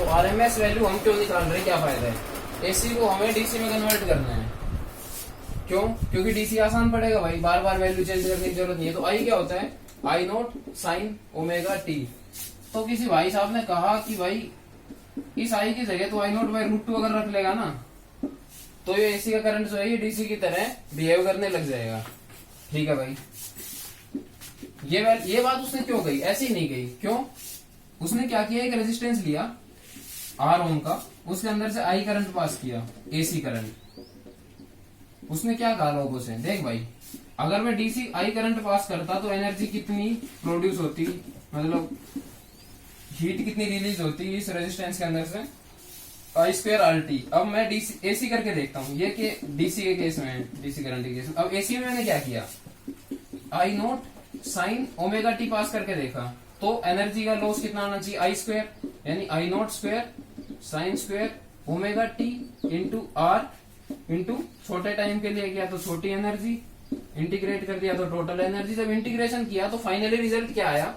तो RMS value हम क्यों निकाल रहे हैं, क्या फायदा है? एसी को हमें डीसी में कन्वर्ट करना है। क्यों? क्योंकि डीसी आसान पड़ेगा भाई, बार बार वैल्यू चेंज करने की जरूरत नहीं है। तो आई क्या होता है? आई नोट साइन ओमेगा टी। तो किसी भाई साहब ने कहा कि भाई इस आई की जगह तो आई नोट बाई रूट 2 अगर रख लेगा ना, तो ये एसी का करंट जो है ये डीसी की तरह बिहेव करने लग जाएगा। ठीक है भाई, ये बात उसने क्यों कही? ऐसी नहीं कही। क्यों? उसने क्या किया, एक रेजिस्टेंस लिया आर ओम का, उसके अंदर से आई करंट पास किया, एसी करंट। उसने क्या कहा लोगों से, देख भाई अगर मैं डीसी आई करंट पास करता तो एनर्जी कितनी प्रोड्यूस होती, मतलब हीट कितनी रिलीज होती इस रेजिस्टेंस के अंदर से, आई स्क्वायर आर टी। अब मैं डीसी एसी करके देखता हूँ, ये के डीसी के केस में है, डीसी करंट के केस में। अब एसी में मैंने क्या किया, I naught sine omega t pass करके देखा, तो एनर्जी का लॉस कितना आना चाहिए, आई स्क्वायर, यानी I naught square sine square omega t into are into छोटे टाइम के लिए किया तो छोटी एनर्जी, इंटीग्रेट कर दिया तो टोटल एनर्जी। जब इंटीग्रेशन किया तो फाइनली रिजल्ट क्या आया,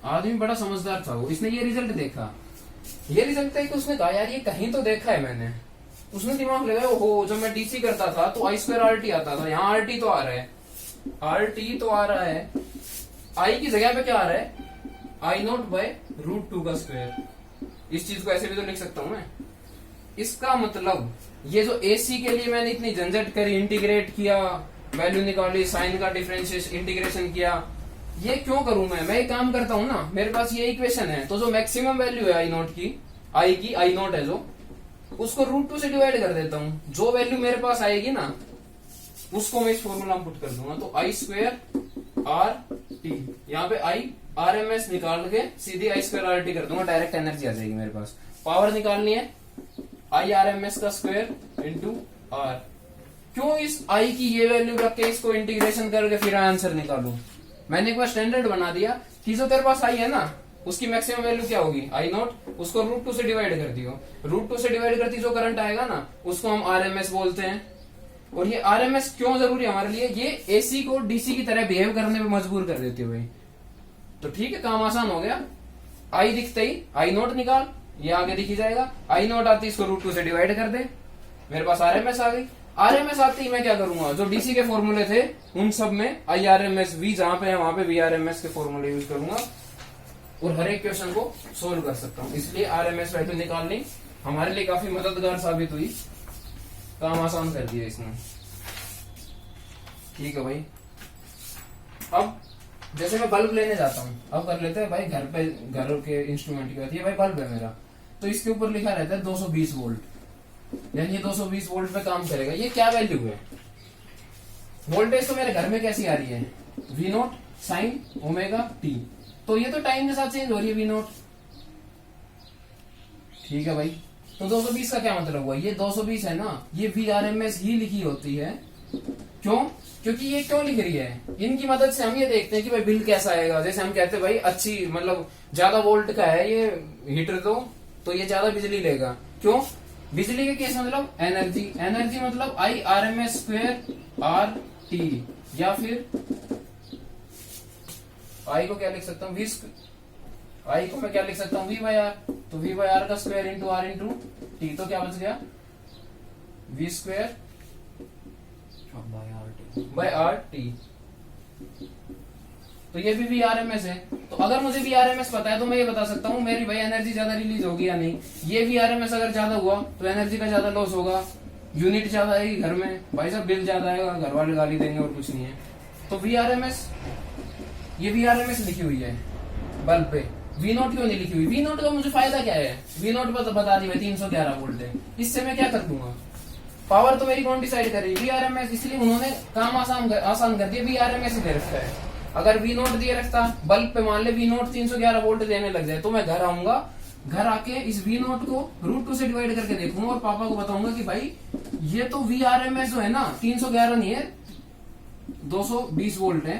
आदमी बड़ा समझदार था वो, इसने ये रिजल्ट देखा। ये रिजल्ट देख के उसने कहा यार ये कहीं तो देखा है मैंने। उसने दिमाग लगाया, ओहो जब मैं डीसी करता था तो आई स्क्वायर आर टी आता था, यहाँ आर टी तो आ रहा है, आर टी तो आ रहा है, आई की जगह पे क्या आ रहा है, आई नोट बाय रूट 2 का स्क्वायर। इस चीज को ऐसे भी तो लिख सकता हूं मैं। इसका मतलब ये जो एसी के लिए मैंने इतनी झंझट करी, इंटीग्रेट किया, वैल्यू निकाली, साइन का डिफरेंशिएशन इंटीग्रेशन किया, ये क्यों करूं मैं एक काम करता हूं ना, मेरे पास ये इक्वेशन है, तो जो मैक्सिमम वैल्यू है आई नोट की, आई नोट है जो, उसको रूट 2 से डिवाइड कर देता हूं। जो वैल्यू मेरे पास आएगी ना उसको मैं इस फॉर्मूला में पुट कर दूंगा, तो आई स्क्वायर आर टी, यहाँ पे आई आर एम एस निकाल के सीधी आई स्क्वायर आर टी कर दूंगा, डायरेक्ट एनर्जी आ जाएगी मेरे पास। पावर निकालनी है आई आर एम एस का स्क्वायर इंटू आर। क्यों इस आई की ये वैल्यू रख के इसको इंटीग्रेशन करके फिर आंसर निकालू? मैंने एक बार स्टैंडर्ड बना दिया कि जो तेरे पास आई है ना उसकी मैक्सिमम वैल्यू क्या होगी, आई नोट, उसको रूट 2 से डिवाइड कर दियो। रूट 2 से डिवाइड करती जो करंट आएगा ना उसको हम आरएमएस बोलते हैं। और ये आरएमएस क्यों जरूरी है हमारे लिए, ये एसी को डीसी की तरह बिहेव करने में मजबूर कर देती है भाई। तो ठीक है, काम आसान हो गया। आई दिखते ही आई नोट निकाल, ये आगे दिखी जाएगा, आई नोट आती इसको रूट 2 से डिवाइड कर दे, मेरे पास आरएमएस आ गई। आरएमएस आते ही मैं क्या करूंगा, जो डीसी के फॉर्मूले थे उन सब में आई आरएमएस वी जहां पे है वहां पे वी आरएमएस के फॉर्मूले यूज करूंगा और हर एक क्वेश्चन को सोल्व कर सकता हूं। इसलिए आरएमएस वैल्यू निकालनी हमारे लिए काफी मददगार साबित हुई, काम आसान कर दिया इसने। ठीक है भाई, अब जैसे मैं बल्ब लेने जाता हूँ, अब कर लेते हैं भाई घर पे, घर के इंस्ट्रूमेंट की बात, ये भाई बल्ब है मेरा, तो इसके ऊपर लिखा रहता है 220 वोल्ट, यानी ये 220 वोल्ट पे काम करेगा। ये क्या वैल्यू है, वोल्टेज तो मेरे घर में कैसी आ रही है, V naught sine omega T, तो ये तो टाइम के साथ चेंज हो रही है वी नोट। ठीक है भाई, तो 220 का क्या मतलब हुआ, ये 220 है ना, ये वी आर एम एस ही लिखी होती है। क्यों? क्योंकि ये क्यों लिख रही है, इनकी मदद से हम ये देखते हैं कि भाई बिल कैसा आएगा। जैसे हम कहते हैं भाई अच्छी, मतलब ज्यादा वोल्ट का है ये हीटर तो ये ज्यादा बिजली लेगा। क्यों? बिजली के केस मतलब एनर्जी, एनर्जी मतलब I R M S square R T, या फिर आई को क्या लिख सकता हूँ, आई को मैं क्या लिख सकता हूँ, वी बाई आर, तो वी बाई आर का square into are into T, तो क्या बच गया, V square by R T. तो ये भी वी आर एम एस है। तो अगर मुझे वी आर एम एस पता है तो मैं ये बता सकता हूँ मेरी भाई एनर्जी ज्यादा रिलीज होगी या नहीं। ये वी आर एम एस अगर ज्यादा हुआ तो एनर्जी का ज्यादा लॉस होगा, यूनिट ज्यादा आएगी घर में, भाई साहब बिल ज्यादा आएगा, घर वाले गाली देंगे और कुछ नहीं है। तो वी आर एम एस, ये वी आर एम एस लिखी हुई है बल्ब पे, वी नोट क्यों नहीं लिखी हुई? वी नोट का मुझे फायदा क्या है, वी नोट पर बता दी भाई 311 वोल्ट है, इससे मैं क्या कर दूंगा, पावर तो मेरी कौन डिसाइड करेगी, वी आर एम एस। इसलिए उन्होंने काम आसान कर दिया, वी आर एम एस ही दे रखा है। अगर वी नोट दिए रखता बल्ब पे, मान ले वी नोट 311 वोल्ट देने लग जाए, तो मैं घर आऊंगा, घर आके इस वी नोट को रूट 2 से डिवाइड करके देखूंगा और पापा को बताऊंगा कि भाई ये तो वी आर एम एस जो है ना 311 नहीं है 220 वोल्ट है,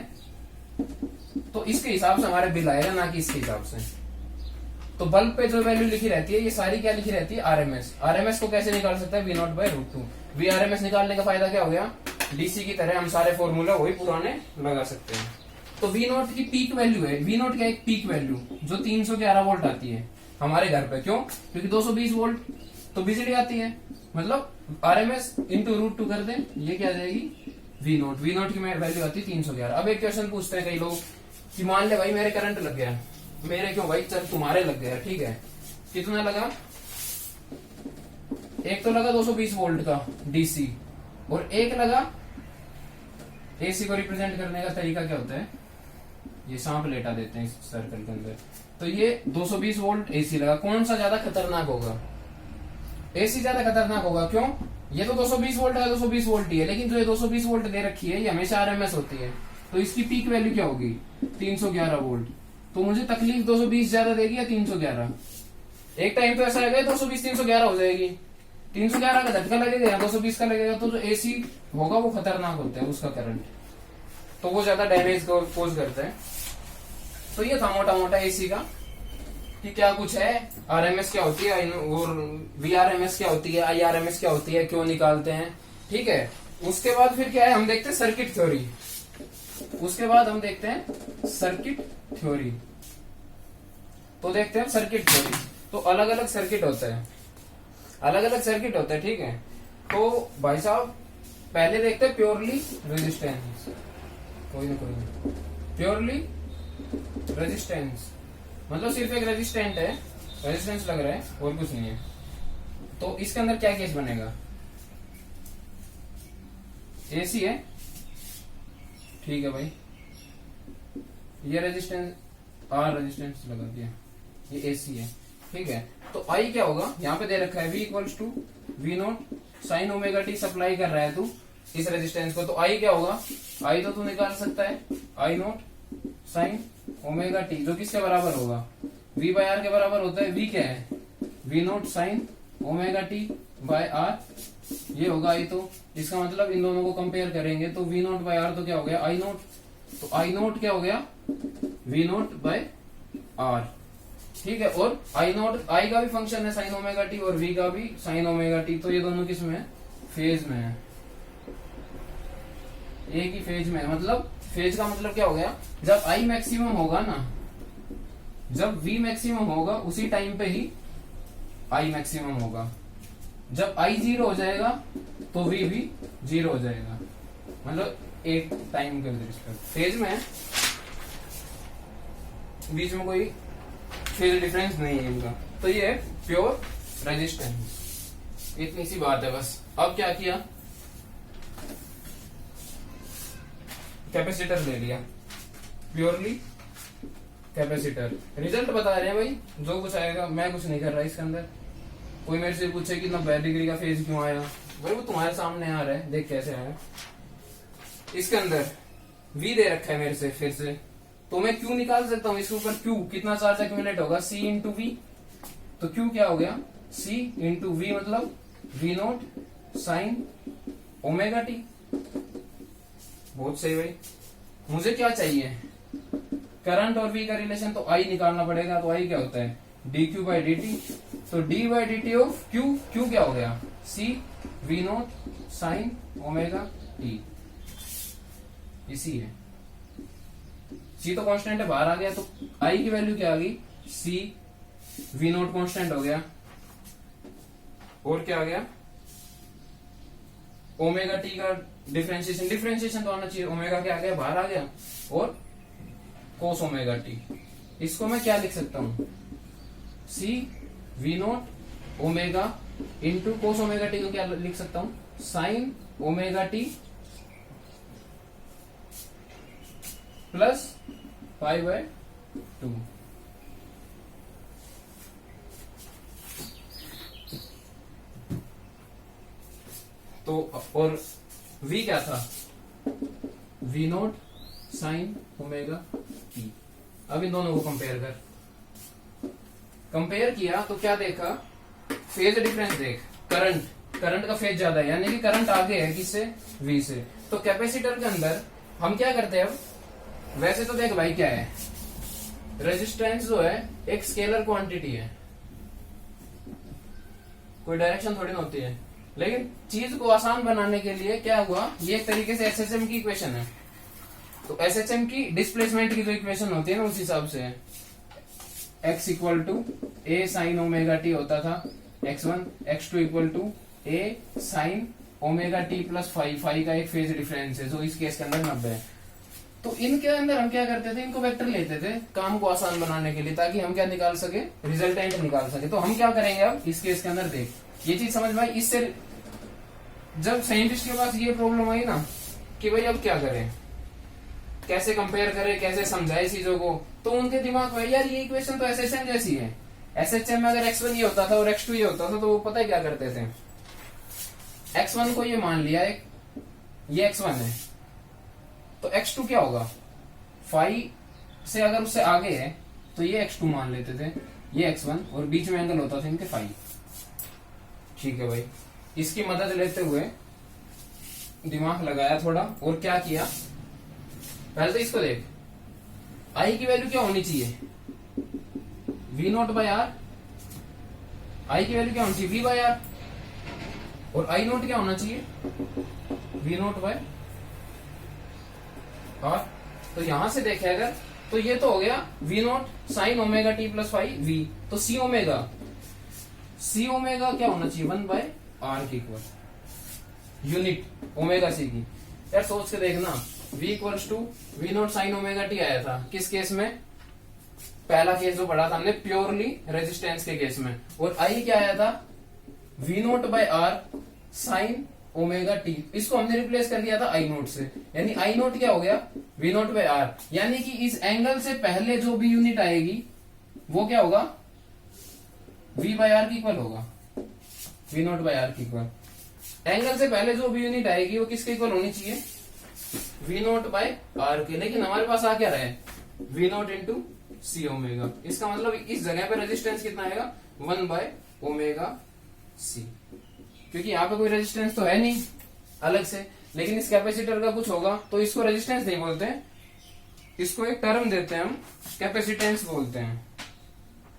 तो इसके हिसाब से हमारे बिल आएगा, ना कि इसके हिसाब से। तो बल्ब पे जो वैल्यू लिखी रहती है ये सारी क्या लिखी रहती है, आरएमएस। आरएमएस को कैसे निकाल सकता है, V naught by root 2। V RMS निकालने का फायदा क्या हो गया, डीसी की तरह हम सारे फॉर्मूला वही पुराने लगा सकते हैं। तो वी नोट की पीक वैल्यू है, वी नोट का एक पीक वैल्यू जो 311 वोल्ट आती है हमारे घर पे। क्यों? क्योंकि 220 वोल्ट तो बिजली आती है, मतलब आरएमएस इंटू रूट 2 कर दें, ये क्या आ जाएगी वी नोट। वी नोट की वैल्यू आती है 311। अब एक क्वेश्चन पूछते हैं कई लोग कि मान ले भाई मेरे करंट लग गया, मेरे क्यों भाई, चल तुम्हारे लग गया, ठीक है, कितना लगा? एक तो लगा 220 वोल्ट का डीसी, और एक लगा, एसी को रिप्रेजेंट करने का तरीका क्या होता है, ये सांप लेटा देते हैं इस सर्कल के अंदर, तो ये 220 वोल्ट एसी लगा। कौन सा ज्यादा खतरनाक होगा? एसी ज्यादा खतरनाक होगा। क्यों? ये तो 220 वोल्ट है, 220 वोल्ट ही है, लेकिन जो ये 220 वोल्ट दे रखी है ये हमेशा आरएमएस होती है, तो इसकी पीक वैल्यू क्या होगी 311 वोल्ट। तो मुझे तकलीफ 220 ज्यादा देगी या 311? एक टाइम तो ऐसा आएगा 220 311 हो जाएगी, 311 का झटका लगेगा या 220 का लगेगा, तो जो एसी होगा वो खतरनाक होता है, उसका करंट तो वो ज्यादा डैमेज कोज करता है। तो ये था मोटा मोटा एसी का कि क्या कुछ है, आरएमएस क्या होती है और वीआरएमएस क्या होती है, आईआरएमएस क्या होती है, क्यों निकालते हैं, ठीक है। उसके बाद फिर क्या है, हम देखते हैं सर्किट थ्योरी। उसके बाद हम देखते हैं सर्किट थ्योरी। तो देखते हैं सर्किट थ्योरी। तो अलग अलग सर्किट होता है, अलग अलग सर्किट होता है, ठीक है। तो भाई साहब पहले देखते हैं प्योरली रेजिस्टेंस, कोई ना प्योरली रेजिस्टेंस, मतलब सिर्फ एक रेजिस्टेंट है, रेजिस्टेंस लग रहा है और कुछ नहीं है। तो इसके अंदर क्या केस बनेगा, एसी है, ठीक है भाई, ये रेजिस्टेंस आर रेजिस्टेंस लगा दिया, ये एसी है, ठीक है। तो आई क्या होगा, यहाँ पे दे रखा है V equals to V naught sine omega T, supply कर रहा है तू इस रेजिस्टेंस को, तो आई क्या होगा, आई तो तू निकाल सकता है आई नोट साइन ओमेगा टी, जो किसके बराबर होगा, V बाय आर के बराबर होता है। V क्या है, V naught sine omega T by R, ये होगा आई। तो इसका मतलब इन दोनों को कंपेयर करेंगे तो वी नोट बाय आर तो क्या हो गया आई नोट, तो आई नोट क्या हो गया वी नोट बाय आर, ठीक है। और आई नोट, आई का भी फंक्शन है साइन ओमेगा टी और वी का भी साइन ओमेगा टी, तो ये दोनों किस में है, फेज में है, एक ही फेज में है। मतलब फेज का मतलब क्या हो गया, जब आई मैक्सिमम होगा ना, जब वी मैक्सिमम होगा उसी टाइम पे ही आई मैक्सिमम होगा, जब आई 0 हो जाएगा तो वी भी 0 हो जाएगा, मतलब एक टाइम के रिस्पेक्ट फेज में है, बीच में कोई फेज डिफरेंस नहीं है इनका। तो ये है प्योर रेजिस्टेंस, इतनी सी बात है बस। अब क्या किया, कैपेसिटर ले लिया, प्योरली कैपेसिटर। रिजल्ट बता रहे हैं भाई, जो कुछ आएगा, मैं कुछ नहीं कर रहा इसके अंदर। कोई मेरे से पूछे कि 90 डिग्री का फेज क्यों आया, भाई वो तुम्हारे सामने आ रहा है, देख कैसे आया। इसके अंदर V दे रखा है मेरे से, फिर से तो मैं Q निकाल सकता हूँ। इसके ऊपर Q कितना चार्ज एक्यूमुलेट होगा, C इंटू वी, तो Q क्या हो गया C इंटू वी, मतलब V naught sine omega T. बहुत सही भाई। मुझे क्या चाहिए, करंट और V का रिलेशन, तो I निकालना पड़ेगा। तो I क्या होता है d q by d t, तो d by d t of Q, Q क्या हो गया C we naught sine omega t, इसी है। C तो कांस्टेंट है, बाहर आ गया, तो I की वैल्यू क्या आ गई C वी नोट कांस्टेंट हो गया, और क्या आ गया ओमेगा टी का डिफरेंशिएशन, डिफरेंशिएशन तो आना चाहिए, ओमेगा क्या आ गया बाहर आ गया, और कोस ओमेगा टी। इसको मैं क्या लिख सकता हूं, C we naught omega into cos omega T को क्या लिख सकता हूं, sine omega T plus pi by 2। तो और V क्या था, V naught sine omega T. अब इन दोनों को कंपेयर कर, कंपेयर किया तो क्या देखा, फेज डिफरेंस देख, करंट का फेज ज्यादा है, यानी कि करंट आगे है किससे, V से। तो कैपेसिटर के अंदर हम क्या करते हैं, अब वैसे तो देख भाई क्या है, रेजिस्टेंस जो है एक स्केलर क्वांटिटी है, कोई डायरेक्शन थोड़ी ना होती है, लेकिन चीज को आसान बनाने के लिए क्या हुआ, ये एक तरीके से एसएसएम की इक्वेशन है। तो SHM की डिस्प्लेसमेंट की जो इक्वेशन होती है ना उस हिसाब से x equal to A sine omega T होता था x1, x2 equal to A sine omega T plus five का एक फेज डिफरेंस है जो इस केस के अंदर 90 है। तो इनके अंदर हम क्या करते थे, इनको वेक्टर लेते थे काम को आसान बनाने के लिए ताकि हम क्या निकाल सके, रिजल्टेंट निकाल सके। तो हम क्या करेंगे अब इस केस के अंदर, देख ये चीज समझ में आई। इससे जब साइंटिस्ट के पास ये प्रॉब्लम आई ना कि भाई अब क्या करें, कैसे कंपेयर करें, कैसे समझाए चीजों को, तो उनके दिमाग में यार ये इक्वेशन तो SHM जैसी है। SHM में अगर x1 ये होता था और x2 ये होता था तो वो पता है क्या करते थे, x1 को ये मान लिया एक, ये x1 है, तो x2 क्या होगा, 5 से अगर उससे आगे है तो ये x2 मान लेते थे, ये x1 और बीच में एंगल होता था इनके 5। ठीक है भाई, इसकी मदद लेते हुए दिमाग लगाया थोड़ा और क्या किया, पहले तो इसको देख, आई की वैल्यू क्या होनी चाहिए, V नोट बाय आर, आई की वैल्यू क्या होनी चाहिए, V बाय आर, और आई नोट क्या होना चाहिए, V नोट बाय आर। तो यहां से देखे अगर तो ये तो हो गया V naught sine omega T plus 5 V, तो सी ओमेगा क्या होना चाहिए, 1 बाय आर के इक्वल, यूनिट ओमेगा सी की। यार सोच के देखना, V equals to V naught sine omega T आया था किस केस में, पहला केस जो पढ़ा था हमने प्योरली रेजिस्टेंस के केस में, और आई क्या आया था, V naught by R sine omega T, इसको हमने रिप्लेस कर दिया था आई नोट से, यानी आई नोट क्या हो गया, V नोट बाय आर, यानी कि इस एंगल से पहले जो भी यूनिट आएगी वो क्या होगा, V बाय आर की इक्वल होगा, V नोट बाय आर की इक्वल। एंगल से पहले जो भी यूनिट आएगी वो किसके इक्वल होनी चाहिए, V नोट बाय आर के, लेकिन हमारे पास आ क्या रहा है, V नोट इंटू सी ओमेगा। इसका मतलब इस जगह पे रेजिस्टेंस कितना आएगा, 1 बाय ओमेगा सी, क्योंकि यहाँ पे कोई रेजिस्टेंस तो है नहीं अलग से, लेकिन इस कैपेसिटर का कुछ होगा, तो इसको रेजिस्टेंस नहीं बोलते, इसको एक टर्म देते हैं हम, कैपेसिटेंस बोलते हैं,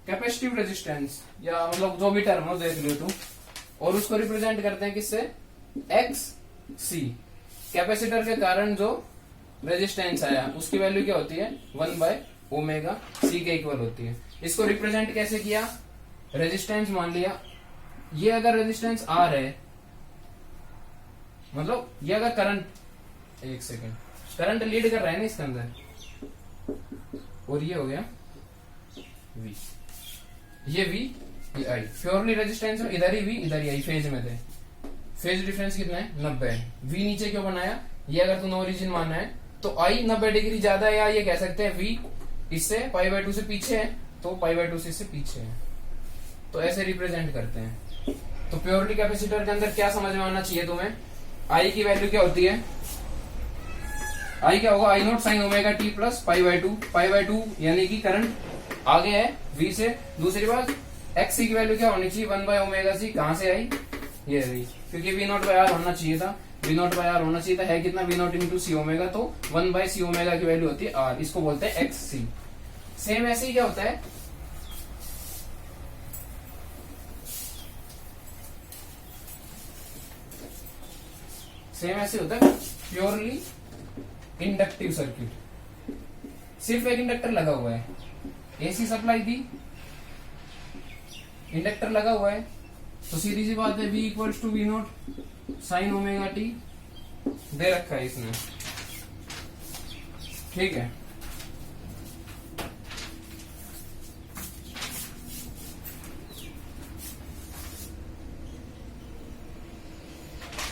कैपेसिटिव रेजिस्टेंस, या मतलब जो भी टर्म हो देख लो तुम, और उसको रिप्रेजेंट करते हैं किससे, एक्स सी, कैपेसिटर के कारण जो रेजिस्टेंस आया उसकी वैल्यू क्या होती है, 1 बाय ओमेगा सी के इक्वल होती है। इसको रिप्रेजेंट कैसे किया, रेजिस्टेंस मान लिया, ये अगर रेजिस्टेंस आर है, मतलब ये अगर करंट, एक सेकेंड, करंट लीड कर रहा है ना इसके अंदर, और ये हो गया V, ये V, ये I, प्योरली रेजिस्टेंस में इधर ही V इधर ही I फेज में थे, फेज डिफरेंस कितना है, 90 है। V नीचे क्यों बनाया, ये अगर तूने ओरिजिन माना है तो I 90 डिग्री ज्यादा है, या ये कह सकते हैं V इससे π/2 से पीछे है तो π/2 से इससे पीछे है, तो ऐसे रिप्रेजेंट करते हैं। तो प्योरली कैपेसिटर के अंदर क्या समझ में आना चाहिए तुम्हें, I की वैल्यू क्या होती है, I क्या होगा, I naught sine omega T plus π/2 यानी कि करंट आगे है V से। दूसरी बात XC की वैल्यू क्या होनी चाहिए, 1 बाय ओमेगा सी, कहां से आई, ये रही, क्योंकि V नोट बाय आर होना चाहिए था, V नोट बाय आर होना चाहिए था, है कितना, V नोट इंटू सी ओमेगा, तो 1 बाय सी ओमेगा की वैल्यू होती है R, इसको बोलते हैं XC। सेम ऐसे ही क्या होता है, सेम ऐसे होता है प्योरली इंडक्टिव सर्किट, सिर्फ एक इंडक्टर लगा हुआ है, एसी सप्लाई दी, इंडक्टर लगा हुआ है, तो सीधी सी बात है V equals to V naught sine omega t दे रखा है इसने, ठीक है।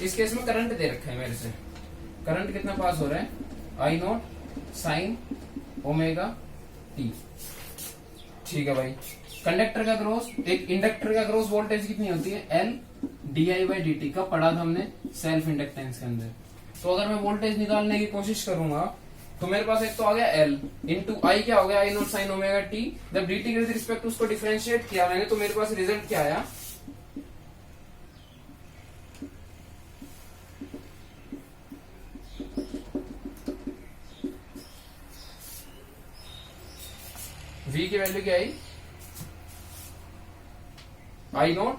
इस केस में करंट दे रखा है मेरे से, करंट कितना पास हो रहा है, आई नोट साइन ओमेगा टी, ठीक है भाई। कंडक्टर का क्रॉस, एक इंडक्टर का क्रॉस वोल्टेज कितनी होती है, L di/dt का पढ़ा था हमने सेल्फ इंडक्टेंस के अंदर। तो अगर मैं वोल्टेज निकालने की कोशिश करूंगा तो मेरे पास एक तो आ गया L इंटू आई, क्या हो गया, आई नोट साइन ओमेगा टी, जब dt के रिस्पेक्ट उसको डिफरेंशिएट किया मैंने तो मेरे पास रिजल्ट क्या आया, V की वैल्यू क्या आई, I naught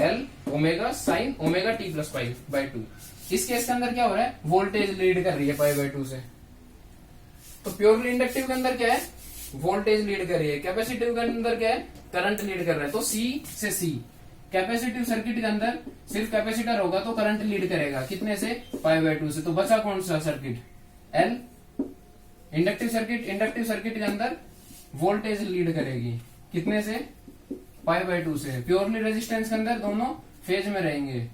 L omega sine omega T plus 5/2। इस केस के अंदर क्या हो रहा है, वोल्टेज लीड कर रही है π/2 से, तो प्योरली इंडक्टिव के अंदर क्या है, वोल्टेज लीड कर रही है, कैपेसिटिव के अंदर क्या है, करंट लीड कर रहा है। तो सी से सी, कैपेसिटिव सर्किट के अंदर सिर्फ कैपेसिटर होगा तो करंट लीड करेगा, कितने से, π/2 से। तो बचा कौन सा सर्किट, एल। इंडक्टिव सर्किट के अंदर वोल्टेज लीड करेगी, कितने से, π/2 से। प्योरली रेजिस्टेंस के अंदर दोनों फेज में रहेंगे,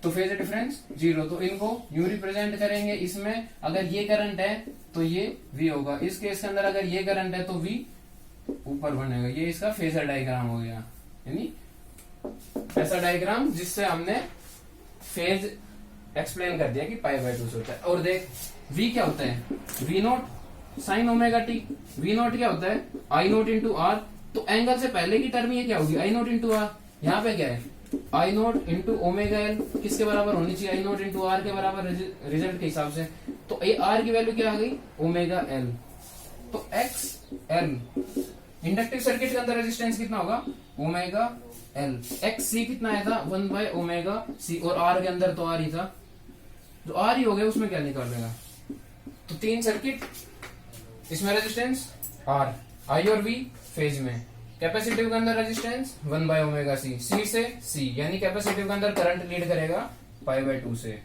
तो फेज डिफरेंस 0। तो इनको यूं रिप्रेजेंट करेंगे, इसमें अगर ये करंट है तो ये V होगा, इस केस के अंदर अगर ये करंट है तो V ऊपर बनेगा। ये इसका फेजर डायग्राम हो गया, यानी ऐसा डायग्राम जिससे हमने फेज एक्सप्लेन कर दिया कि π/2 से होता है। और देख V क्या होता है, V0 sin omega T. V0 क्या होता है, I0 इंटू आर। तो एंगल से पहले की टर्म ये क्या होगी, I0 इंटू आर। यहाँ पे क्या है, I0 इंटू ओमेगा एल, किसके बराबर होनी चाहिए, I0 इंटू आर के बराबर, रिजल्ट के हिसाब से। तो आर की वैल्यू क्या आ गई, ओमेगा एल। तो एक्स एल, इंडक्टिव सर्किट के अंदर रेजिस्टेंस कितना होगा, ओमेगा एल। एक्स सी कितना आया था, 1/ओमेगा सी, और आर के अंदर तो आर ही था, जो आर ही हो गया उसमें क्या निकालेगा। तो 3 सर्किट, इसमें रेजिस्टेंस आर, आई और वी फेज में। कैपेसिटिव के अंदर रेजिस्टेंस 1/ओमेगा सी, सी से सी, यानी कैपेसिटिव के अंदर करंट लीड करेगा π/2 से।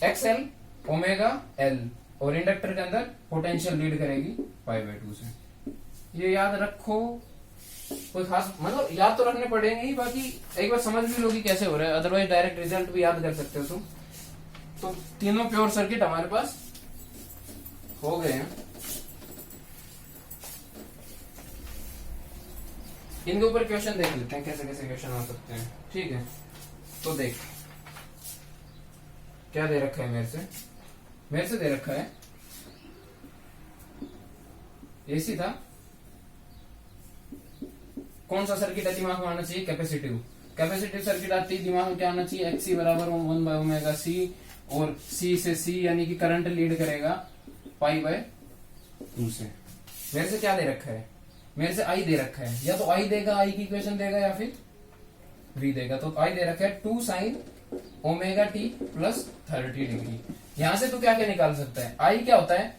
एक्सएल ओमेगा एल, और इंडक्टर के अंदर पोटेंशियल लीड करेगी π/2 से। ये याद रखो, कोई खास मतलब याद तो रखने पड़ेंगे ही, बाकी एक बार समझ भी लोगी कैसे हो रहा है, अदरवाइज डायरेक्ट रिजल्ट भी याद कर सकते हो तुम। तो तीनों प्योर सर्किट हमारे पास हो गए हैं। इनके ऊपर क्वेश्चन देख लेते हैं, कैसे कैसे क्वेश्चन आ सकते हैं, ठीक है। तो देख क्या दे रखा है, मेरे से दे रखा है एसी था। कौन सा सर्किट है दिमाग में आना चाहिए, कैपेसिटिव सर्किट आती है, दिमाग में क्या आना चाहिए, एक्सी बराबर 1/ओमेगा सी, और सी से सी यानी कि करंट लीड करेगा π/2 से। मेरे से क्या दे रखा है, मेरे से आई दे रखा है, या तो आई देगा, आई की इक्वेशन देगा, या फिर वी देगा। तो आई दे रखा है 2 sin omega T plus 30 degree. यहां से तू क्या क्या निकाल सकता है, आई क्या होता है,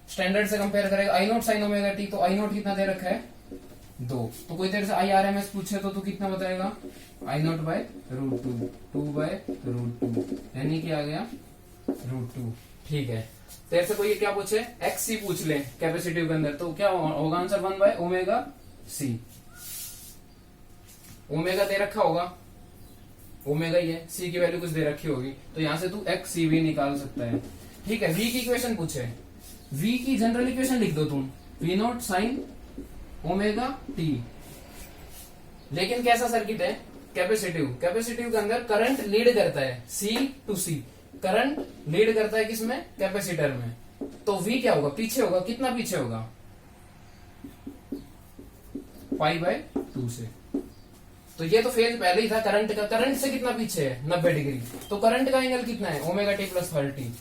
स्टैंडर्ड से कंपेयर करेगा, I0 sin ओमेगा टी। तो I0 कितना दे रखा है, 2। तो कोई तेरे से IRMS पूछे तो तू कितना बताएगा, I0/√2, 2/√2, यानी कि आ गया √2, ठीक है। तेरे से कोई क्या पूछे, XC पूछ ले कैपेसिटिव के अंदर, तो क्या होगा आंसर, 1/ओमेगा सी। ओमेगा दे रखा होगा, ओमेगा ही है, सी की वैल्यू कुछ दे रखी होगी, तो यहां से तू XCV निकाल सकता है, ठीक है। V की इक्वेशन पूछे, V की जनरल इक्वेशन लिख दो तुम, V0 sin ओमेगा टी। लेकिन कैसा सर्किट है, कैपेसिटिव के अंदर करंट लीड करता है, C to C, current lead करता है किसमें, कैपेसिटर में। तो V क्या होगा, पीछे होगा, कितना पीछे होगा, π/2 से। तो ये तो फेज पहले ही था करंट का, करंट से कितना पीछे है, 90 डिग्री। तो करंट का एंगल कितना है, ओमेगा टी प्लस 30,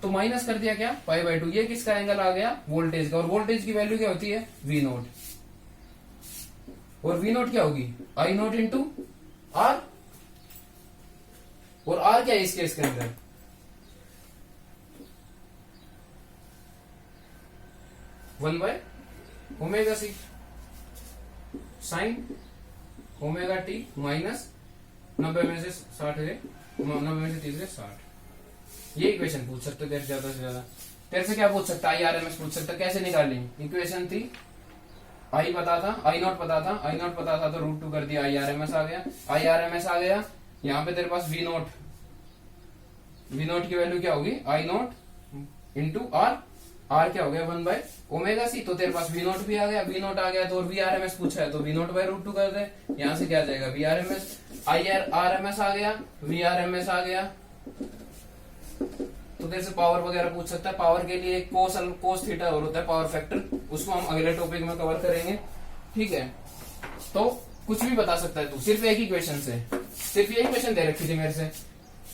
तो माइनस कर दिया क्या, π/2। ये किसका एंगल आ गया, वोल्टेज का, और वोल्टेज की वैल्यू क्या होती है, V0, और V0 क्या होगी, I0 इंटू आर, और आर क्या है इस केस के अंदर, one by omega C sine omega T minus 90 में से 60 है, 90 में से 30 है 60। ये इक्वेशन पूछ सकते तेरे ज्यादा से ज्यादा। तेरे से क्या पूछ सकता है, IRMS पूछ सकता, कैसे निकालेंगे। इक्वेशन थी आई पता था, I0 पता था, I0 पता था तो √2 कर दिया, IRMS आ गया, IRMS आ गया। यहाँ पे तेरे पास V0 की वैल्यू क्या होगी, I0 इंटू आर, आर क्या हो गया 1/ओमेगा सी। तो तेरे पास V0 भी आ गया, V0 आ गया तो, और VRMS पूछा है तो V0/√2 कर दे। यहाँ से क्या आ जाएगा, VRMS, IRMS आ गया, VRMS आ गया। तो तेरे से पावर वगैरह पूछ सकता है। पावर के लिए कोस थीटा और होता है पावर फैक्टर, उसको हम अगले टॉपिक में कवर करेंगे, ठीक है। तो कुछ भी बता सकता है तू, सिर्फ एक ही क्वेश्चन से, सिर्फ यही क्वेश्चन दे रखी थी मेरे से,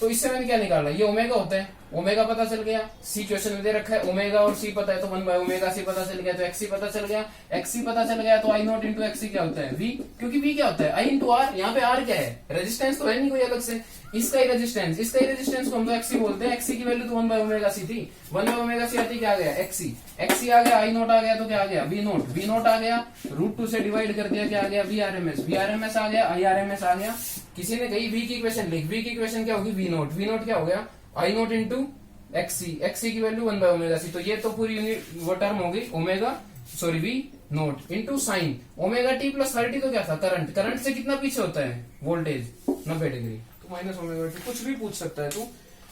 तो इससे मैंने क्या निकाला, ये ओमेगा होता है, ओमेगा पता चल गया, सी क्वेश्चन में दे रखा है ओमेगा और सी पता है, तो 1/ओमेगा सी पता चल गया, तो एक्सी पता चल गया, एक्सी पता चल गया, तो आई नॉट इंटू एक्सी क्या होता है वी, क्योंकि वी क्या होता है आई इंटू आर, यहाँ पे आर क्या है रेजिस्टेंस तो है नहीं कोई अलग से, इसका ही रेजिस्टेंस को हम तो एक्सी बोलते हैं, एक्सी की वैल्यू तो 1/ओमेगा सी थी, 1/ओमेगा सी आती क्या आ गया एक्सी, एक्सी आ गया, आई नॉट आ गया तो क्या आ गया वी नॉट आ गया, √2 से डिवाइड कर दिया क्या आ गया वी आर एम एस आ गया, आई आर एम एस आ गया। किसी ने कही वी की इक्वेशन लिख, वी की इक्वेशन क्या होगी वी नॉट क्या हो गया आई नॉट इंटू एक्सी की वैल्यू 1/ओमेगा सी, तो ये तो पूरी यूनिट वो टर्म होगी omega sorry V naught into sine omega T plus 30 तो क्या था करंट से कितना पीछे होता है वोल्टेज 90 डिग्री, तो माइनस ओमेगा टी, कुछ भी पूछ सकता है तू,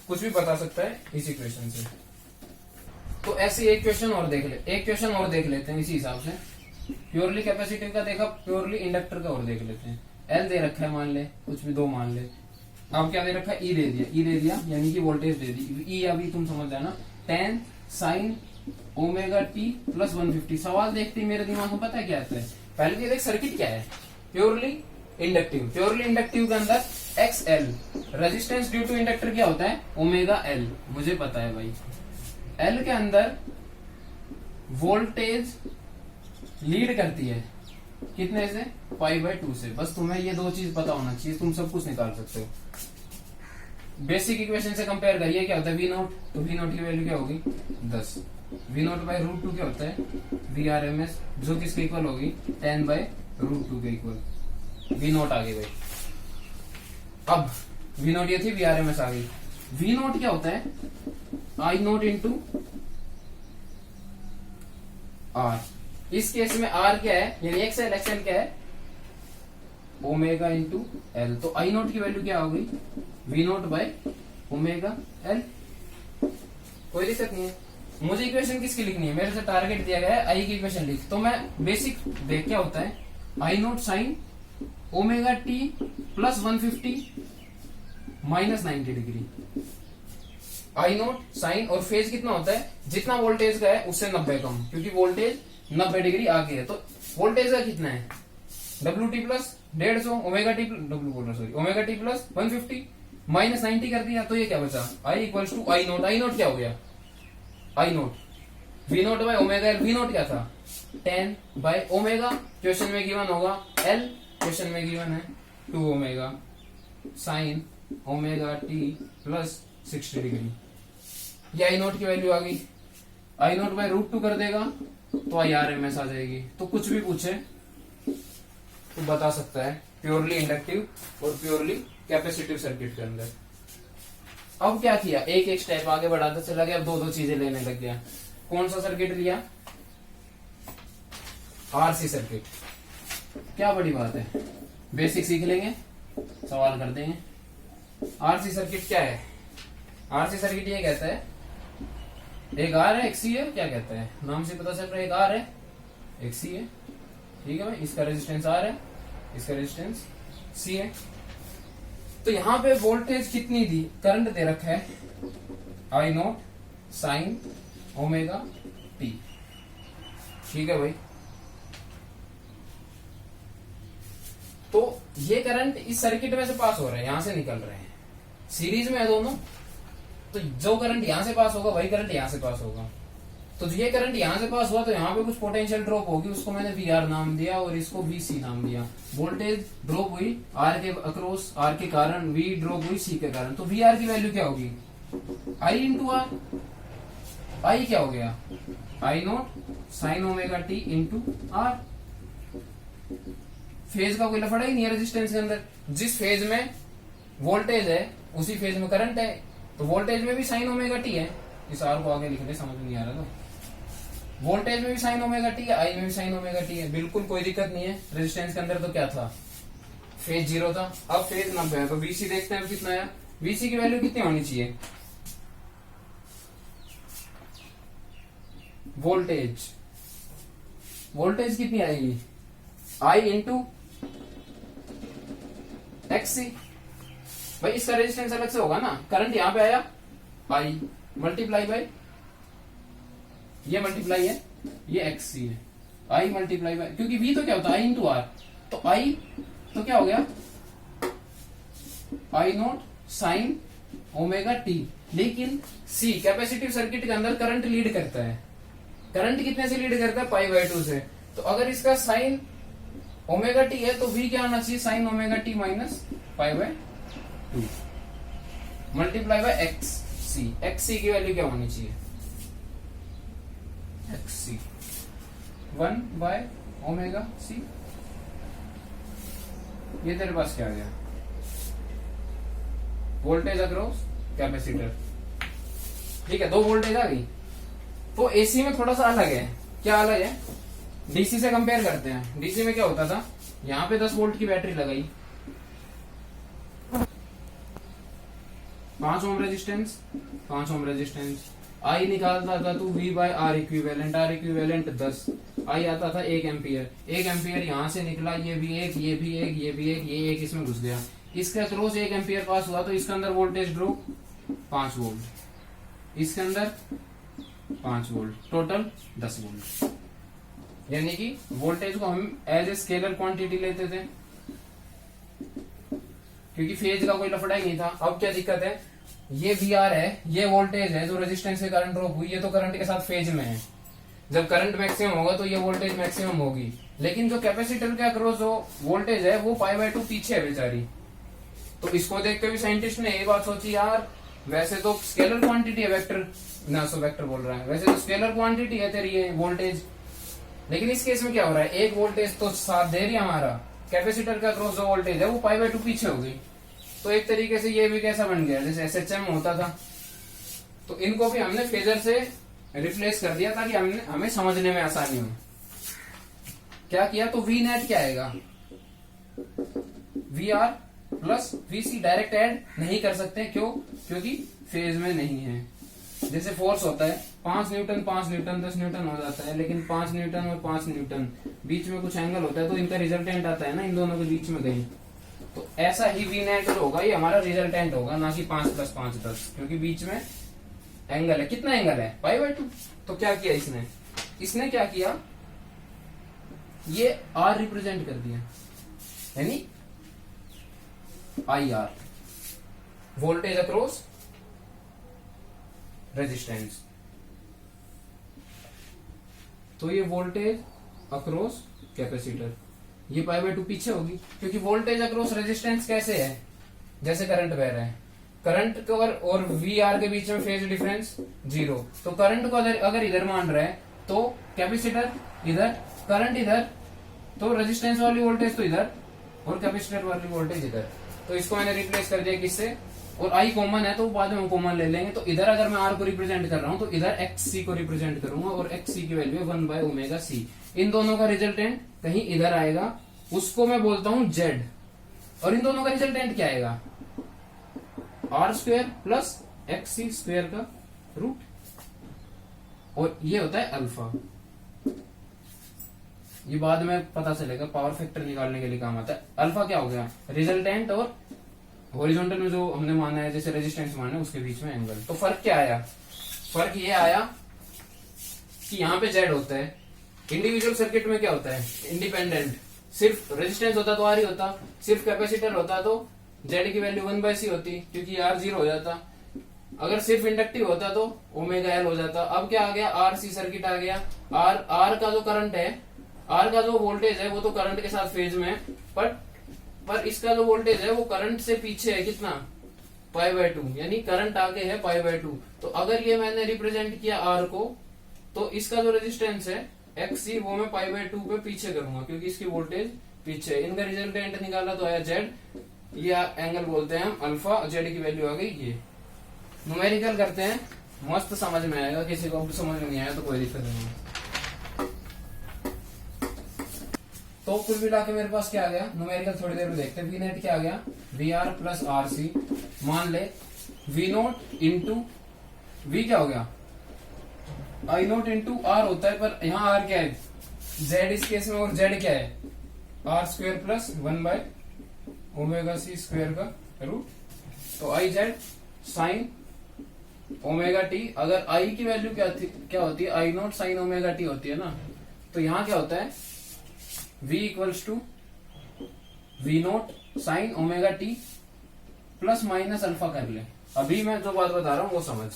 कुछ भी बता सकता है इस इक्वेशन से। तो ऐसे एक क्वेश्चन और देख लेते हैं इसी हिसाब से, प्योरली कैपेसिटिव का देखा, प्योरली इंडक्टर का और देख लेते हैं। एल दे रखा है मान ले, कुछ भी दो मान ले, अब क्या दे रखा है ई दे दिया यानी कि वोल्टेज दे दी, ई अभी तुम समझ जाना 10 साइन ओमेगा टी प्लस 150। सवाल देखते ही मेरे दिमाग में पता है क्या आता है, पहले तो ये देख सर्किट क्या है प्योरली इंडक्टिव के अंदर X L resistance due to inductor क्या होता है ओमेगा एल, मुझे पता है भाई, एल के अंदर वोल्टेज लीड करती है कितने से π/2 से, बस तुम्हें ये दो चीज पता होना चाहिए, तुम सब कुछ निकाल सकते हो। बेसिक इक्वेशन से कंपेयर करिए क्या होता है वी नॉट, तो वी नॉट की वैल्यू क्या होगी 10, वी नॉट बाई √2 क्या होता है वी आर एम एस, जो किसके इक्वल होगी 10/√2 के इक्वल, वी नॉट आ गई भाई। अब वी नॉट ये थी, वी आर एम एस आ गई, वी नॉट क्या होता है आई नॉट इंटू आर, इस केस में आर क्या है यानी एक्सएल क्या है ओमेगा इंटू एल, तो आई नॉट की वैल्यू क्या हो गई V naught by omega L, कोई दिक्कत नहीं है। मुझे इक्वेशन किसकी लिखनी है, मेरे से टारगेट दिया गया है आई की इक्वेशन लिख, तो मैं बेसिक देख क्या होता है I naught sine omega T plus 150 minus 90 degree, I naught sine और फेज कितना होता है जितना वोल्टेज का है उससे 90 कम, क्योंकि वोल्टेज 90 डिग्री आगे है, तो वोल्टेज का कितना है WT plus 150 omega T plus 150 minus 90 कर दिया, तो ये क्या बचा I equals to I naught क्या हो गया I naught v naught by omega L, v naught क्या था 10 बाय ओमेगा, क्वेश्चन में गिवन होगा एल, क्वेश्चन में गिवन है 2 omega sine omega T plus 60 degree, ये आई नॉट की वैल्यू आ गई, आई नॉट बाय √2 कर देगा तो आई आर एम एस आ जाएगी, तो कुछ भी पूछे तो बता सकता है प्योरली इंडक्टिव और प्योरली कैपेसिटिव सर्किट के अंदर। अब क्या किया, एक एक स्टेप आगे बढ़ाता चला गया, अब दो चीजें लेने लग गया। कौन सा सर्किट लिया आरसी सर्किट, क्या बड़ी बात है, बेसिक सीख लेंगे सवाल कर देंगे। आरसी सर्किट क्या है, आरसी सर्किट ये कहता है एक आर है एक सी है, क्या कहता है नाम से पता चल रहा है, एक आर है एक सी है, ठीक है भाई, इसका रेजिस्टेंस आर है इसका रेजिस्टेंस सी है, तो यहां पे वोल्टेज कितनी दी, करंट दे रखा है I naught sine omega T, ठीक है भाई, तो ये करंट इस सर्किट में से पास हो रहे हैं, यहां से निकल रहे हैं, सीरीज में है दोनों, तो जो करंट यहां से पास होगा वही करंट यहां से पास होगा, तो ये करंट यहां से पास हुआ तो यहाँ पे कुछ पोटेंशियल ड्रॉप होगी, उसको मैंने VR नाम दिया और इसको VC नाम दिया, वोल्टेज ड्रॉप हुई R के अक्रॉस, R के कारण, V ड्रॉप हुई C के कारण, तो VR की वैल्यू क्या होगी I इंटू आर, आई क्या हो गया I naught sine omega t into r, phase का कोई लफड़ा ही नहीं है रेजिस्टेंस के अंदर, जिस फेज में वोल्टेज है उसी फेज में करंट है, तो वोल्टेज में भी साइन ओमेगा टी है, इस आर को आगे लिख ले समझ नहीं आ रहा, तो वोल्टेज में भी साइन ओमेगा टी है, आई में भी साइन ओमेगा टी है, बिल्कुल कोई दिक्कत नहीं है। रेजिस्टेंस के अंदर तो क्या था फेज 0 था, अब फेज 90 है, तो VC देखते हैं कितना है, VC की वैल्यू कितनी होनी चाहिए, वोल्टेज कितनी आएगी आई इंटू एक्सी, भाई इसका रेजिस्टेंस अलग से होगा ना, करंट यहां पे आया आई मल्टीप्लाई बाय ये मल्टीप्लाई है ये एक्सी है, आई मल्टीप्लाई बाय, क्योंकि V तो क्या होता है आई इंटू आर, तो आई तो क्या हो गया I naught sine omega T. लेकिन सी कैपेसिटिव सर्किट के अंदर करंट लीड करता है। करंट कितने से लीड करता है? पाई बाय 2 से। तो अगर इसका साइन ओमेगा टी है तो v क्या आना चाहिए? Sine omega T minus pi by 2 multiply by x c. X c की वैल्यू क्या होनी चाहिए? X c 1 by omega c. ये तेरे पास क्या आ गया? Voltage across capacitor. ठीक है, 2 वोल्टेज आ गई। तो एसी में थोड़ा सा अलग है। क्या अलग है? डीसी से कंपेयर करते हैं। डीसी में क्या होता था, यहां पे 10 वोल्ट की बैटरी लगाई, 5 ओम रेजिस्टेंस, 5 ओम रेजिस्टेंस, आई निकालता था तो V by R equivalent, R equivalent 10, I आता था 1 एम्पियर। 1 एम्पियर यहां से निकला, ये भी एक, ये भी एक, ये भी एक, ये एक इसमें घुस गया। इसके अक्रॉस 1 एम्पियर पास हुआ तो इसके अंदर वोल्टेज ड्रॉप 5 वोल्ट, इसके अंदर 5 वोल्ट, टोटल 10 वोल्ट। यानी कि वोल्टेज को हम एज ए स्केलर क्वांटिटी लेते थे क्योंकि फेज का कोई लफड़ा ही नहीं था। अब क्या दिक्कत है, ये VR है, ये वोल्टेज है जो रेजिस्टेंस से करंट ड्रॉप हुई, ये तो करंट के साथ फेज में है। जब करंट मैक्सिमम होगा तो ये वोल्टेज मैक्सिमम होगी। लेकिन जो कैपेसिटर के अक्रॉस जो वोल्टेज है वो पाई बाय 2 पीछे है बेचारी। तो इसको देख के भी साइंटिस्ट ने ये बात सोची, यार वैसे तो स्केलर क्वांटिटी है, वेक्टर ना, सो वेक्टर बोल रहा है, वैसे तो स्केलर क्वांटिटी है तेरी ये वोल्टेज। लेकिन इस केस में क्या हो रहा है, एक वोल्टेज तो साथ दे रही है हमारा, कैपेसिटर का अक्रॉस जो वोल्टेज है वो पाई बाय 2 पीछे हो गई। तो एक तरीके से ये भी कैसा बन गया, जैसे SHM होता था। तो इनको भी हमने फेजर से रिप्लेस कर दिया ताकि हमें समझने में आसानी हो। क्या किया, तो V नेट क्या आएगा, VR plus VC। Direct add नहीं कर सकते, क्यों? क्योंकि फेज में नहीं है। जैसे फोर्स होता है 5 न्यूटन 5 न्यूटन 10 न्यूटन हो जाता है, लेकिन 5 न्यूटन और 5 न्यूटन बीच में कुछ एंगल होता है तो इनका रिजल्टेंट आता है ना, इन दोनों के बीच में कहीं। तो ऐसा ही V नेट जो होगा ये हमारा रिजल्टेंट होगा, ना कि 5 + 5 10, क्योंकि बीच में एंगल है। कितना एंगल है? पाई बाय 2। तो क्या किया इसने क्या किया, ये R रिप्रेजेंट कर दिया, यानी IR, वोल्टेज अक्रॉस रेजिस्टेंस। तो ये वोल्टेज अक्रॉस कैपेसिटर, ये पाई बाय 2 पीछे होगी क्योंकि वोल्टेज अक्रॉस रेजिस्टेंस कैसे है, जैसे करंट बह रहा है, करंट को और VR के बीच में फेज डिफरेंस 0। तो करंट को अगर इधर मान रहा है तो कैपेसिटर इधर, करंट इधर, तो रेजिस्टेंस वाली वोल्टेज तो इधर और कैपेसिटर वाली वोल्टेज इधर। तो इसको मैंने रिप्लेस कर दिया किससे, और I कॉमन है तो बाद में हम कॉमन ले लेंगे। तो इधर अगर मैं R को रिप्रेजेंट कर रहा हूं तो इधर XC को रिप्रेजेंट करूंगा, और XC की वैल्यू 1 बाय ओमेगा C। इन दोनों का रिजल्टेंट कहीं इधर आएगा, उसको मैं बोलता हूं Z। और इन दोनों का रिजल्टेंट क्या आएगा, R² प्लस XC² का रूट, और ये होता है अल्फा। ये बाद में पता चलेगा, पावर फैक्टर निकालने के लिए काम आता है। अल्फा क्या हो गया, रिजल्टेंट और हॉरिजॉन्टल में जो हमने माना है, जैसे रेजिस्टेंस माना है, उसके बीच में एंगल। तो फर्क क्या आया, फर्क ये आया कि यहाँ पे Z होता है, इंडिविजुअल सर्किट में क्या होता है, इंडिपेंडेंट। सिर्फ रेजिस्टेंस होता तो R ही होता, सिर्फ कैपेसिटर होता तो Z की वैल्यू 1 बाय C होती, क्योंकि R 0 हो जाता। अगर सिर्फ इंडक्टिव होता तो ओमेगा L हो जाता। अब क्या आ गया, RC सर्किट आ गया। R का जो करंट है, R का जो वोल्टेज है वो तो करंट के साथ फेज में है, पर इसका जो वोल्टेज है वो करंट से पीछे है, कितना, पाई बाय 2, यानी करंट आगे है पाई बाय 2। तो अगर ये मैंने रिप्रेजेंट किया R को, तो इसका जो रेजिस्टेंस है XC वो मैं पाई बाय 2 पे पीछे करूंगा, क्योंकि इसकी वोल्टेज पीछे है। इनका रिजल्टेंट निकाला तो आया Z, ये एंगल बोलते हैं हम अल्फा, Z की वैल्यू आ गई ये। न्यूमेरिकल करते हैं, मस्त समझ में आएगा, किसी को समझ में नहीं आया तो कोई दिक्कत नहीं। तो कुल मिला के मेरे पास क्या आ गया, न्यूमेरिकल थोड़ी देर में देखते हैं। V नेट क्या आ गया, VR प्लस RC। मान ले V नोट इंटू V क्या हो गया, I नोट इंटू R होता है, पर यहाँ R क्या है, Z इस केस में, और Z क्या है, R² plus 1 by omega C² का रूट। तो IZ साइन ओमेगा टी। अगर I की वैल्यू क्या होती है, I naught sine omega T होती है ना। तो यहाँ क्या होता है, V equals to V naught sine omega T plus minus alpha कर ले। अभी मैं जो बात बता रहा हूँ वो समझ।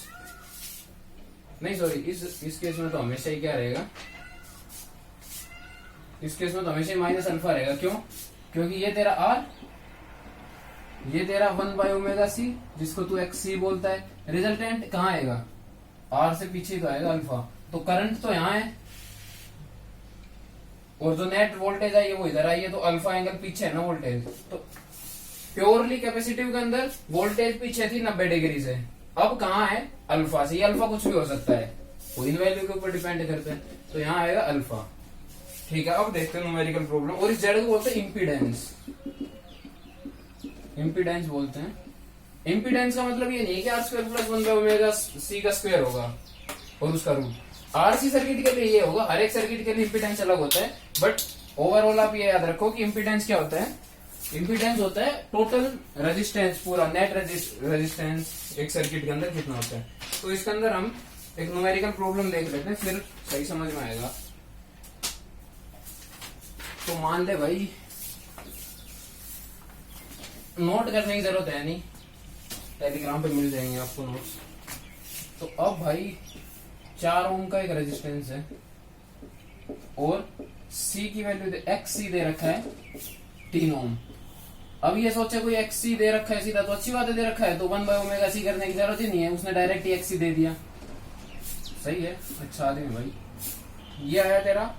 नहीं सॉरी, इस केस में तो हमेशा ही क्या रहेगा, इस केस में तो हमेशा ही माइनस अल्फा रहेगा। क्यों? क्योंकि ये तेरा आर, ये तेरा 1/ωc जिसको तू XC बोलता है। रिजल्टेंट कहाँ आएगा? आर से पीछे तो आएगा अल्फा। तो करंट तो यहाँ है और जो नेट वोल्टेज आई है वो इधर आई है, तो अल्फा एंगल पीछे है ना वोल्टेज। तो प्योरली कैपेसिटिव के अंदर वोल्टेज पीछे थी 90 डिग्री से, अब कहाँ है? अल्फा से। ये अल्फा कुछ भी हो सकता है, वो इन वैल्यू के ऊपर डिपेंड करते हैं। तो यहाँ आएगा अल्फा। ठीक है, अब देखते हैं न्यूमेरिकल प्रॉब्लम। और इस जेड को बोलते हैं इम्पीडेंस। इम्पीडेंस बोलते हैं। इम्पीडेंस का मतलब ये नहीं कि आर स्क्वायर प्लस 1/ωc का स्क्वायर होगा और उसका रूट। आरसी सर्किट के लिए ये होगा, हर एक सर्किट के लिए इम्पीडेंस अलग होता है। बट ओवरऑल आप ये याद रखो कि इम्पीडेंस क्या होता है? इम्पीडेंस होता है टोटल रेजिस्टेंस, पूरा नेट रेजिस्टेंस एक सर्किट के अंदर कितना होता है। तो इसके अंदर हम एक न्यूमेरिकल प्रॉब्लम देख लेते हैं, फिर सही समझ में आएगा। तो मान ले भाई, नोट करने की जरूरत है नहीं, टेलीग्राम पे मिल जाएंगे आपको नोट्स। तो अब भाई 4 ओम का एक रेजिस्टेंस है और C की वैल्यू XC दे रखा है 3 ओम। अब ये सोचे कोई XC दे रखा है सीधा, तो अच्छी बात है, दे रखा है तो 1/ωc करने की जरूरत ही नहीं है, उसने डायरेक्ट ही XC दे दिया। सही है, अच्छा आदमी भाई। ये आया तेरा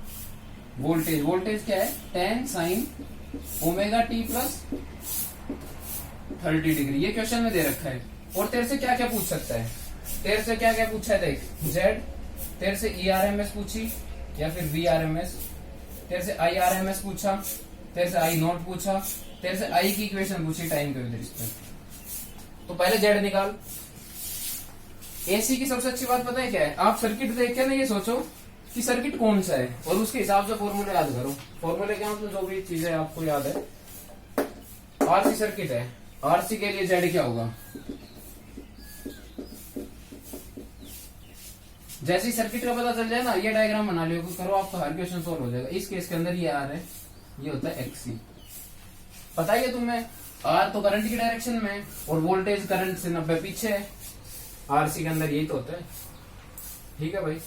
वोल्टेज। वोल्टेज क्या है? 10 sin ωt प्लस 30 डिग्री। ये क्वेश्चन में दे रखा है। और तेरे से क्या क्या पूछ सकता है? तेरे से क्या क्या पूछा है देख, जेड, तेरे से ERMS पूछी या फिर VRMS, तेरे से IRMS पूछा, तेरे से I नॉट पूछा, तेरे से I की इक्वेशन पूछी टाइम के रिस्पेक्ट। तो पहले जेड निकाल। AC की सबसे अच्छी बात पता है क्या है? आप सर्किट देख के ना ये सोचो कि सर्किट कौन सा है और उसके हिसाब से फॉर्मूले याद करो। फॉर्मूले क्या मतलब जो भी चीजें आपको याद है। RC सर्किट है, RC के लिए जेड क्या होगा? जैसे ही सर्किट का पता चल जाए ना, ये डायग्राम बना लियो करो, आपका हर क्वेश्चन सॉल्व हो जाएगा। इस केस के अंदर ये आर है, ये होता है XC। पता ही है तुम्हें, आर तो करंट की डायरेक्शन में है और वोल्टेज करंट से 90 पीछे है। आरसी के अंदर यही तो होता है। ठीक है भाई,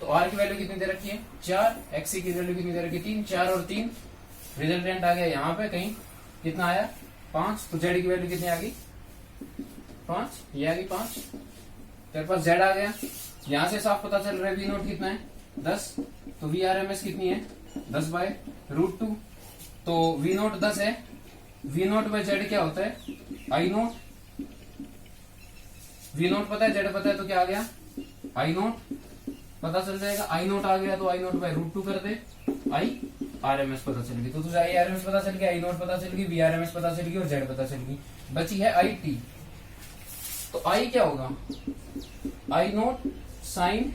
तो आर की वैल्यू कितनी दे रखी है? 4। XC की वैल्यू कितनी दे रखी है? 3। 4 और 3 रिजल्टेंट आ गया यहाँ पे कहीं, कितना आया? 5। तो जेड की वैल्यू कितनी आ गई? 5। ये आ गई 5। तेरे पास जेड आ गया। यहां से साफ पता चल रहा है वी नोट कितना है? 10। तो VRMS कितनी है? 10/√2। तो वी नोट 10 है। वी नोट बाय जेड क्या होता है? आई नोट। वी नोट पता है, जेड पता है, तो क्या आ गया? आई नोट। पता चल जाएगा, आई नोट आ गया तो आई नोट बाय√2 कर दे, IRMS पता चल गई। तो तुझे IRMS पता चल गया, आई नोट पता चल गई, VRMS पता चल गई और जेड पता चल गई। बची है IT। तो आई क्या होगा? आई नोट साइन